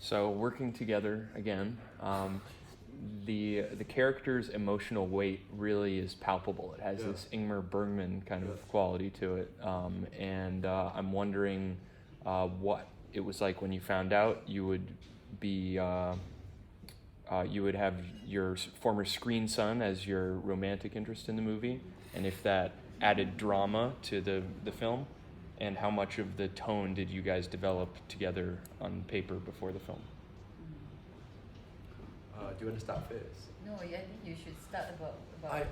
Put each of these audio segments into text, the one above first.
So working together again, the character's emotional weight really is palpable. It has this Ingmar Bergman kind of quality to it, and I'm wondering what it was like when you found out you would be you would have your former screen son as your romantic interest in the movie, and if that added drama to the film, and how much of the tone did you guys develop together on paper before the film? Do you want to start first? No, I think you should start about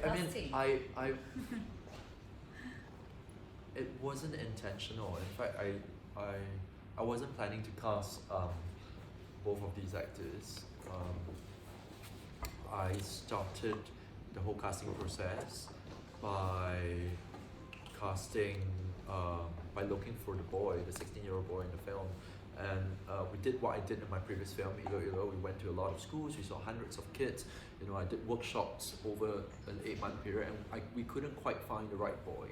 casting. It wasn't intentional. In fact, I wasn't planning to cast both of these actors. I started the whole casting process by casting, by looking for the boy, the 16-year-old boy in the film. And we did what I did in my previous film, We went to a lot of schools, we saw hundreds of kids. I did workshops over an 8-month period, and we couldn't quite find the right boy.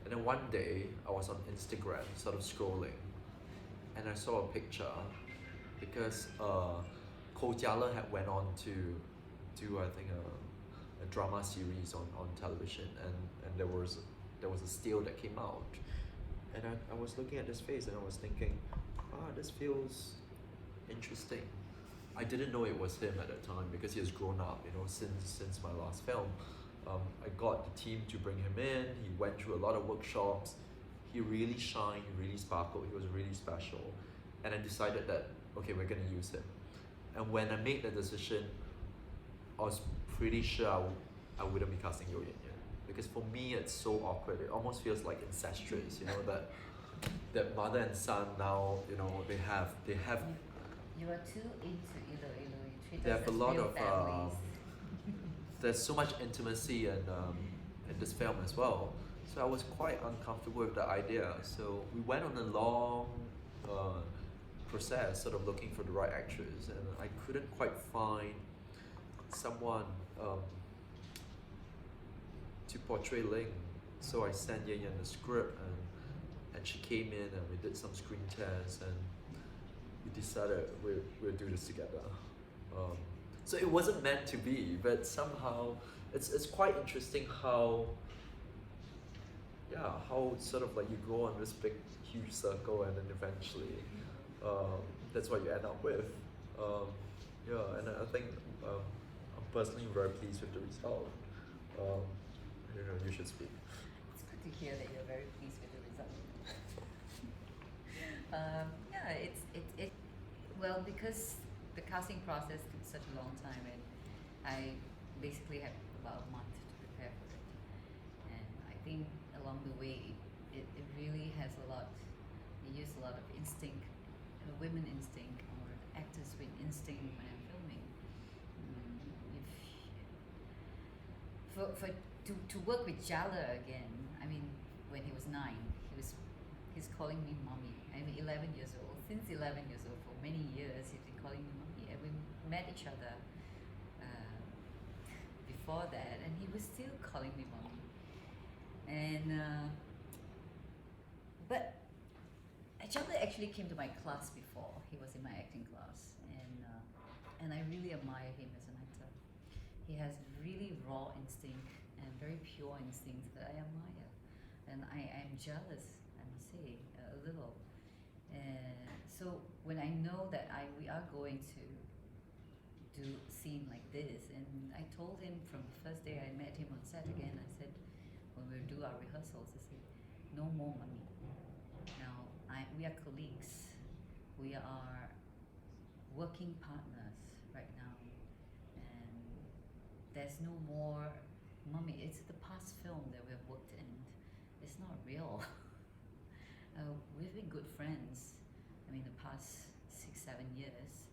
And then one day, I was on Instagram, sort of scrolling, and I saw a picture because Ko Jiale had went on to do, I think, a drama series on television, and there was a still that came out. And I was looking at this face and I was thinking, this feels interesting. I didn't know it was him at that time because he has grown up, since my last film. I got the team to bring him in. He went through a lot of workshops. He really shined, he really sparkled. He was really special. And I decided that, okay, we're going to use him. And when I made the decision, I was pretty sure I wouldn't be casting Yann Yann. Because for me, it's so awkward. It almost feels like incestuous, that mother and son now, they have. You are too into you treat They us have a as lot real of. families. There's so much intimacy in this film as well. So I was quite uncomfortable with the idea. So we went on a long process, sort of looking for the right actress, and I couldn't quite find someone to portray Ling. So I sent Yann Yann the script, and she came in and we did some screen tests, and we decided we'll do this together. So it wasn't meant to be, but somehow it's quite interesting how sort of like you go on this big huge circle, and then eventually that's what you end up with. And I think I'm personally very pleased with the result. You should speak. It's good to hear that you're very pleased with the result. Well, because the casting process took such a long time, and I basically had about a month to prepare for it. And I think along the way, it really has a lot. They use a lot of instinct, women instinct, or actors with instinct when I'm filming. To work with Jiale again, I mean, when he was 9, he's calling me mommy. I'm 11 years old. Since 11 years old, for many years, he's been calling me mommy. And we met each other before that, and he was still calling me mommy. And but Jiale actually came to my class before. He was in my acting class, and I really admire him as an actor. He has really raw instinct and very pure instincts that I admire, and I am jealous, I must say, a little. So when I know that we are going to do a scene like this, and I told him from the first day I met him on set again, I said, when we do our rehearsals, I said, no more money. Now, we are colleagues. We are working partners right now. And there's no more mummy. It's the past film that we've worked in. It's not real. We've been good friends, the past 6-7 years.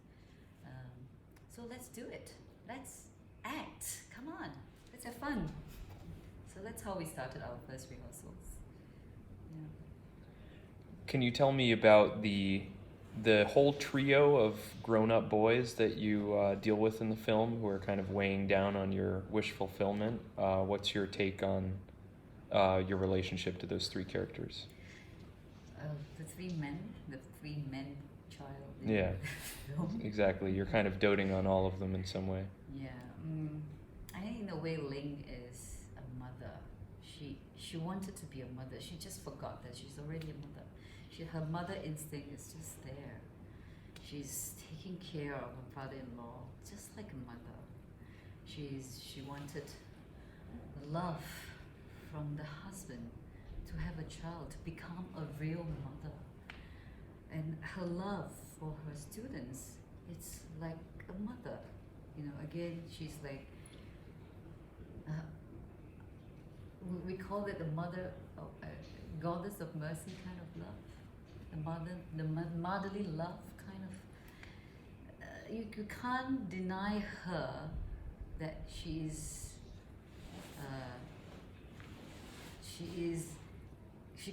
So let's do it. Let's act. Come on. Let's have fun. So that's how we started our first rehearsals. Yeah. Can you tell me about the whole trio of grown-up boys that you deal with in the film, who are kind of weighing down on your wish fulfillment? What's your take on your relationship to those 3 characters? The three men child. Yeah. Film. Exactly. You're kind of doting on all of them in some way. Yeah. I think in a way Ling is a mother. She wanted to be a mother. She just forgot that she's already a mother. Her mother instinct is just there. She's taking care of her father-in-law just like a mother. She wanted love from the husband to have a child, to become a real mother. And her love for her students, it's like a mother. You know, again, she's like, we call it the mother, goddess of mercy kind of love. The motherly love kind of. You can't deny her that she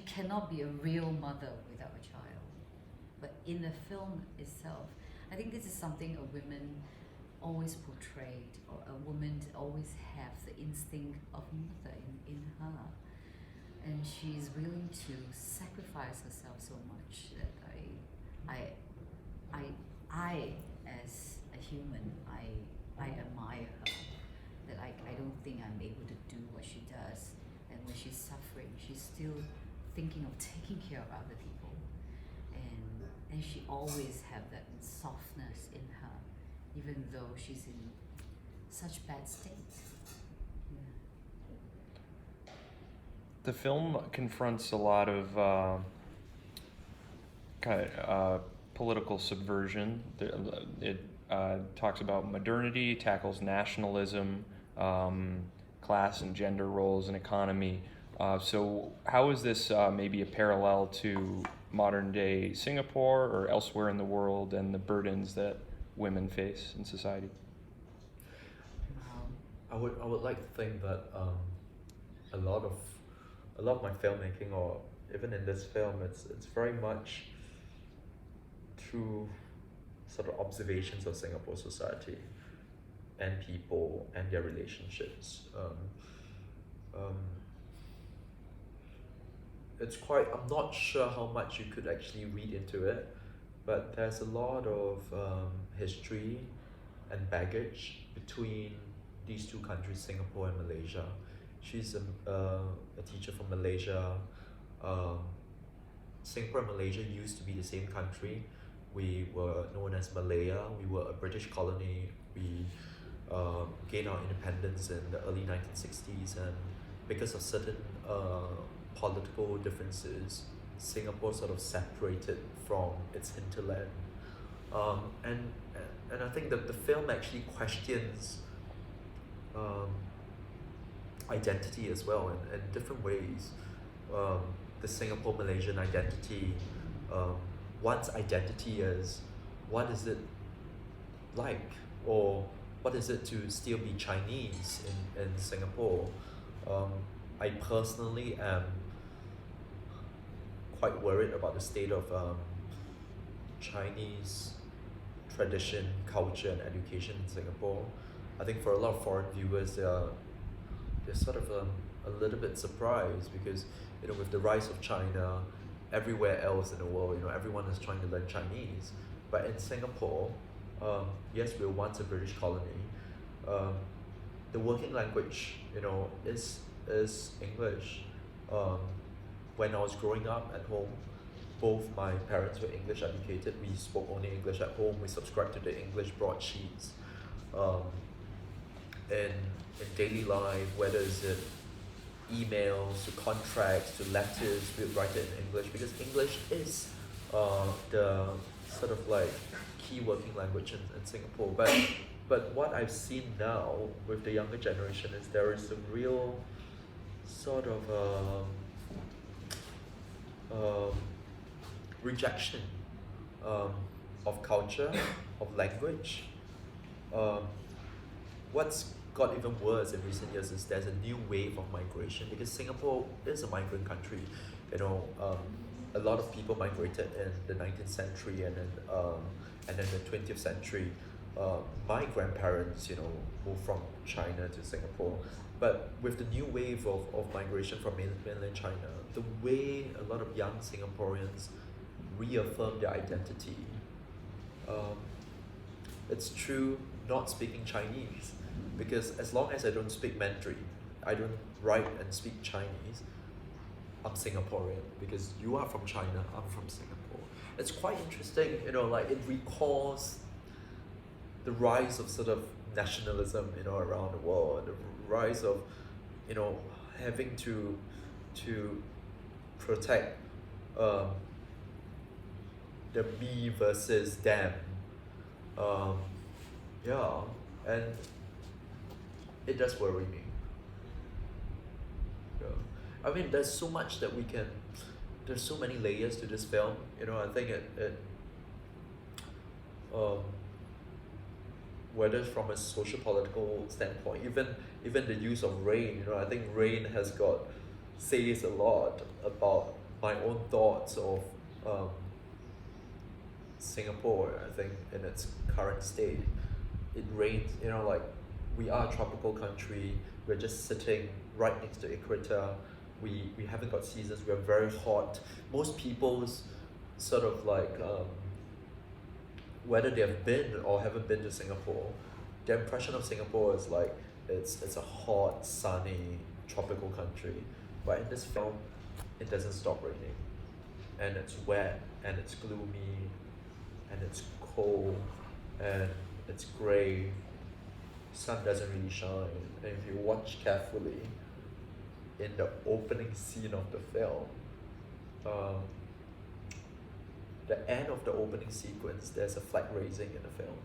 cannot be a real mother without a child. But in the film itself, I think this is something a woman always portrayed, or a woman always have the instinct of mother in her. And she's willing to sacrifice herself so much that I as a human, I admire her. That I don't think I'm able to do what she does. And when she's suffering, she's still thinking of taking care of other people. And she always have that softness in her, even though she's in such bad state. The film confronts a lot of political subversion. It talks about modernity, tackles nationalism, class and gender roles, and economy. So how is this maybe a parallel to modern day Singapore or elsewhere in the world and the burdens that women face in society? I would like to think that a lot of my filmmaking, or even in this film, it's very much through sort of observations of Singapore society and people and their relationships. I'm not sure how much you could actually read into it, but there's a lot of history and baggage between these two countries, Singapore and Malaysia. She's a teacher from Malaysia. Singapore and Malaysia used to be the same country. We were known as Malaya. We were a British colony. We gained our independence in the early 1960s, and because of certain political differences, Singapore sort of separated from its hinterland. And I think that the film actually questions identity as well in different ways. The Singapore-Malaysian identity, one's identity is, what is it like, or what is it to still be Chinese in Singapore? I personally am quite worried about the state of Chinese tradition, culture and education in Singapore. I think for a lot of foreign viewers, they're sort of a little bit surprised because, you know, with the rise of China, everywhere else in the world, you know, everyone is trying to learn Chinese. But in Singapore, yes, we were once a British colony. The working language, you know, is English. When I was growing up at home, both my parents were English educated. We spoke only English at home. We subscribed to the English broadsheets. In daily life, whether is it emails to contracts to letters, we write it in English because English is the sort of like key working language in Singapore. But what I've seen now with the younger generation is there is a real sort of rejection of culture, of language. What's got even worse in recent years is there's a new wave of migration because Singapore is a migrant country. You know, a lot of people migrated in the 19th century and then the 20th century. My grandparents, you know, moved from China to Singapore. But with the new wave of migration from mainland China, the way a lot of young Singaporeans reaffirm their identity Um, it's true not speaking Chinese, because as long as I don't speak Mandarin, I don't write and speak Chinese, I'm Singaporean, because you are from China, I'm from Singapore. It's quite interesting, you know, like it recalls the rise of sort of nationalism, you know, around the world, the rise of, you know, having to protect the me versus them. Yeah, and it does worry me. Yeah. I mean, there's so much that we can, there's so many layers to this film, you know. I think whether it's from a social political standpoint, even the use of rain, you know, I think rain has got, says a lot about my own thoughts of Singapore, I think, in its current state. It rains, you know, like, we are a tropical country, we're just sitting right next to equator, we haven't got seasons, we're very hot. Most people's sort of like, whether they have been or haven't been to Singapore, their impression of Singapore is like, it's a hot, sunny, tropical country. But in this film, it doesn't stop raining. And it's wet, and it's gloomy, and it's cold, and it's grey. Sun doesn't really shine. And if you watch carefully, in the opening scene of the film, the end of the opening sequence, there's a flag raising in the film.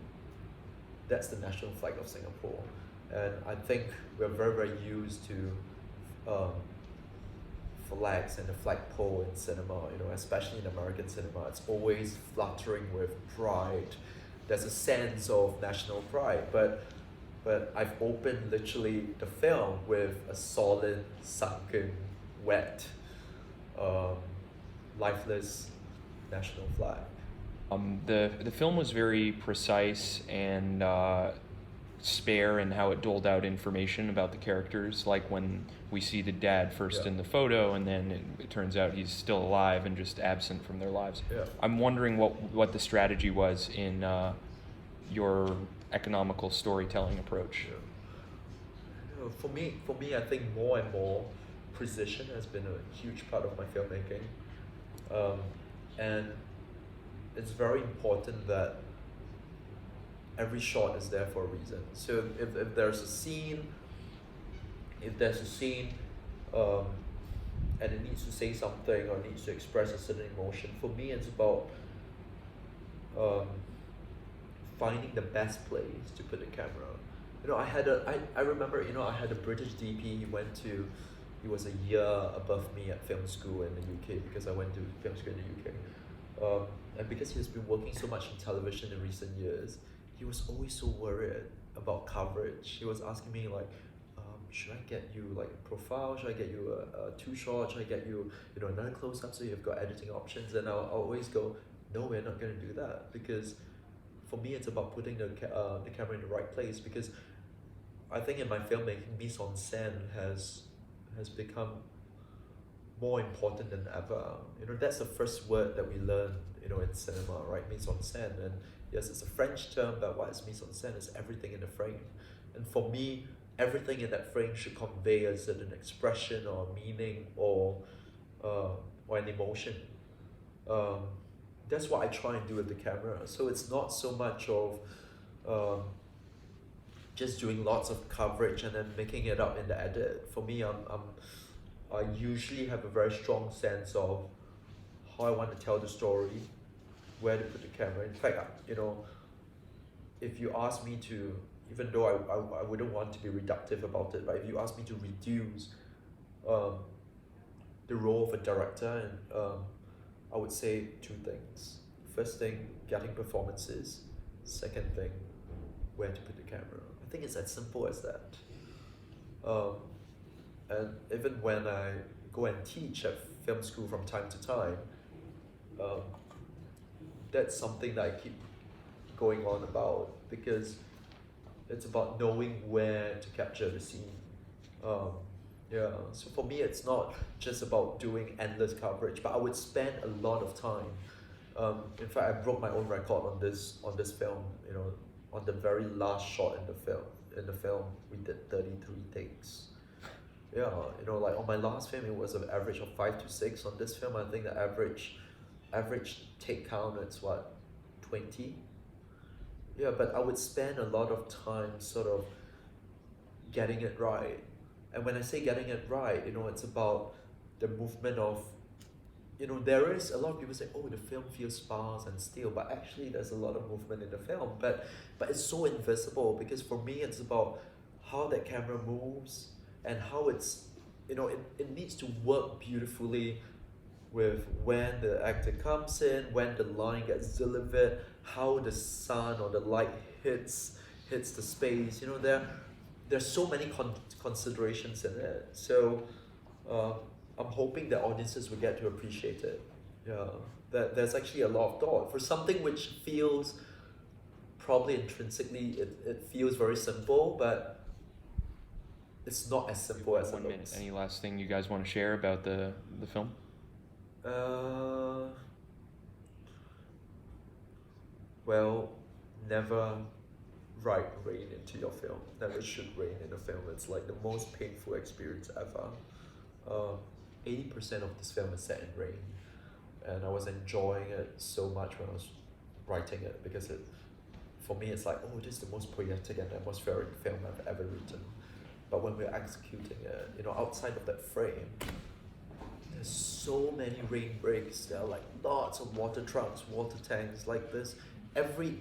That's the national flag of Singapore. And I think we're very, very used to flags and the flagpole in cinema, you know, especially in American cinema. It's always fluttering with pride. There's a sense of national pride, but I've opened literally the film with a solid, sunken, wet, lifeless national flag. The film was very precise and spare in how it doled out information about the characters, like when we see the dad first in the photo, and then it turns out he's still alive and just absent from their lives. Yeah. I'm wondering what the strategy was in your economical storytelling approach. Yeah. You know, for me, I think more and more precision has been a huge part of my filmmaking, and it's very important that every shot is there for a reason. So if there's a scene, and it needs to say something or needs to express a certain emotion, for me it's about finding the best place to put the camera. You know, I remember, you know, I had a British DP. He was a year above me at film school in the UK, because I went to film school in the UK. And because he has been working so much in television in recent years, he was always so worried about coverage. He was asking me like, should I get you like a profile? Should I get you a two shot? Should I get you, you know, another close up so you've got editing options? And I'll always go, no, we're not going to do that, because for me it's about putting the camera in the right place. Because I think in my filmmaking, mise en scène has become more important than ever. You know, that's the first word that we learn, you know, in cinema, right? Mise en scène. And yes, it's a French term, but what is mise en scène is everything in the frame. And for me, everything in that frame should convey a certain expression or meaning or an emotion. That's what I try and do with the camera. So it's not so much of just doing lots of coverage and then making it up in the edit. For me, I usually have a very strong sense of how I want to tell the story, where to put the camera. In fact, you know, if you ask me to, even though I wouldn't want to be reductive about it, but if you ask me to reduce the role of a director, and I would say two things. First thing, getting performances. Second thing, where to put the camera. I think it's as simple as that. And even when I go and teach at film school from time to time, that's something that I keep going on about, because it's about knowing where to capture the scene. Yeah, so for me it's not just about doing endless coverage, but I would spend a lot of time In fact, I broke my own record on this film. You know, on the very last shot in the film. In the film, we did 33 takes. Yeah, you know, like on my last film, it was an average of 5 to 6. On this film, I think the average take count is what, 20? Yeah, but I would spend a lot of time sort of getting it right. And when I say getting it right, you know, it's about the movement of, you know, there is a lot of people say, oh, the film feels sparse and still, but actually there's a lot of movement in the film. But it's so invisible, because for me it's about how that camera moves and how it's, you know, it needs to work beautifully with when the actor comes in, when the line gets delivered, how the sun or the light hits the space. You know, there's so many considerations in it. So I'm hoping that audiences will get to appreciate it. Yeah, that there's actually a lot of thought for something which feels probably intrinsically it feels very simple, but it's not as simple as it looks. Any last thing you guys want to share about the film? Well, never write rain into your film. Never shoot rain in a film. It's like the most painful experience ever. 80% of this film is set in rain, and I was enjoying it so much when I was writing it, because for me it's like, oh, this is the most poetic and atmospheric film I've ever written. But when we're executing it, you know, outside of that frame, there's so many rain breaks. There are like lots of water trucks, water tanks, like this. Every,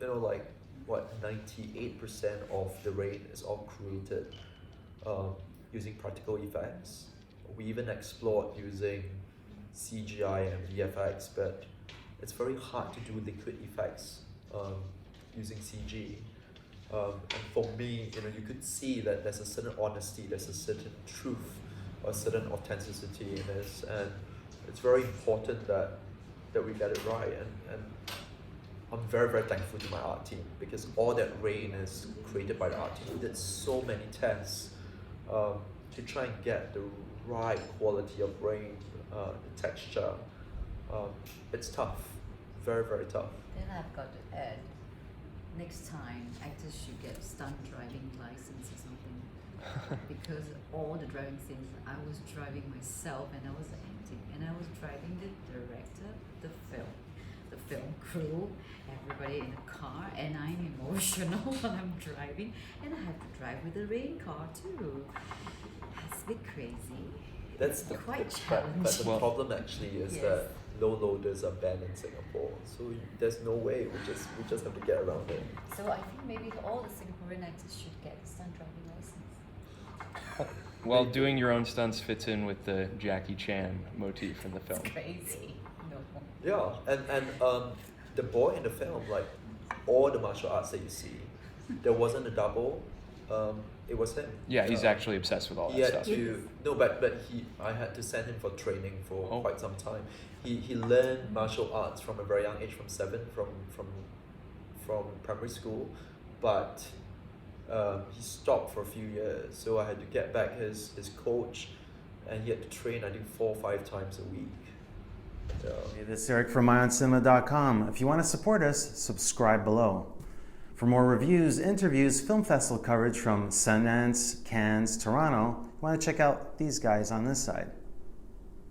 you know, like what, 98% of the rain is all created using practical effects. We even explored using CGI and VFX, but it's very hard to do liquid effects using CG. And for me, you know, you could see that there's a certain honesty, there's a certain truth, a certain authenticity in this, and it's very important that we get it right. And I'm very, very thankful to my art team, because all that rain is created by the art team. We did so many tests to try and get the right quality of rain, the texture. It's tough, very, very tough. Then I've got to add, next time actors should get stunt driving license or something, because all the driving scenes, I was driving myself and I was acting, and I was driving the director, the film crew, everybody in the car, and I'm emotional when I'm driving, and I have to drive with a rain car too. That's a bit crazy. That's quite challenging. But the problem actually is that low loaders are banned in Singapore, so there's no way. We just have to get around it. So I think maybe all the Singaporean actors should get a stunt driving license. Well, doing your own stunts fits in with the Jackie Chan motif in the film. It's crazy. No. Yeah, and the boy in the film, like all the martial arts that you see, there wasn't a double. It was him. Yeah, he's actually obsessed with all that stuff. I had to send him for training for quite some time. He learned martial arts from a very young age, from 7, from primary school, but he stopped for a few years. So I had to get back his coach, and he had to train, I think, 4 or 5 times a week. Hey, this is Eric from IONCINEMA.com. If you want to support us, subscribe below. For more reviews, interviews, film festival coverage from Sundance, Cannes, Toronto, you want to check out these guys on this side.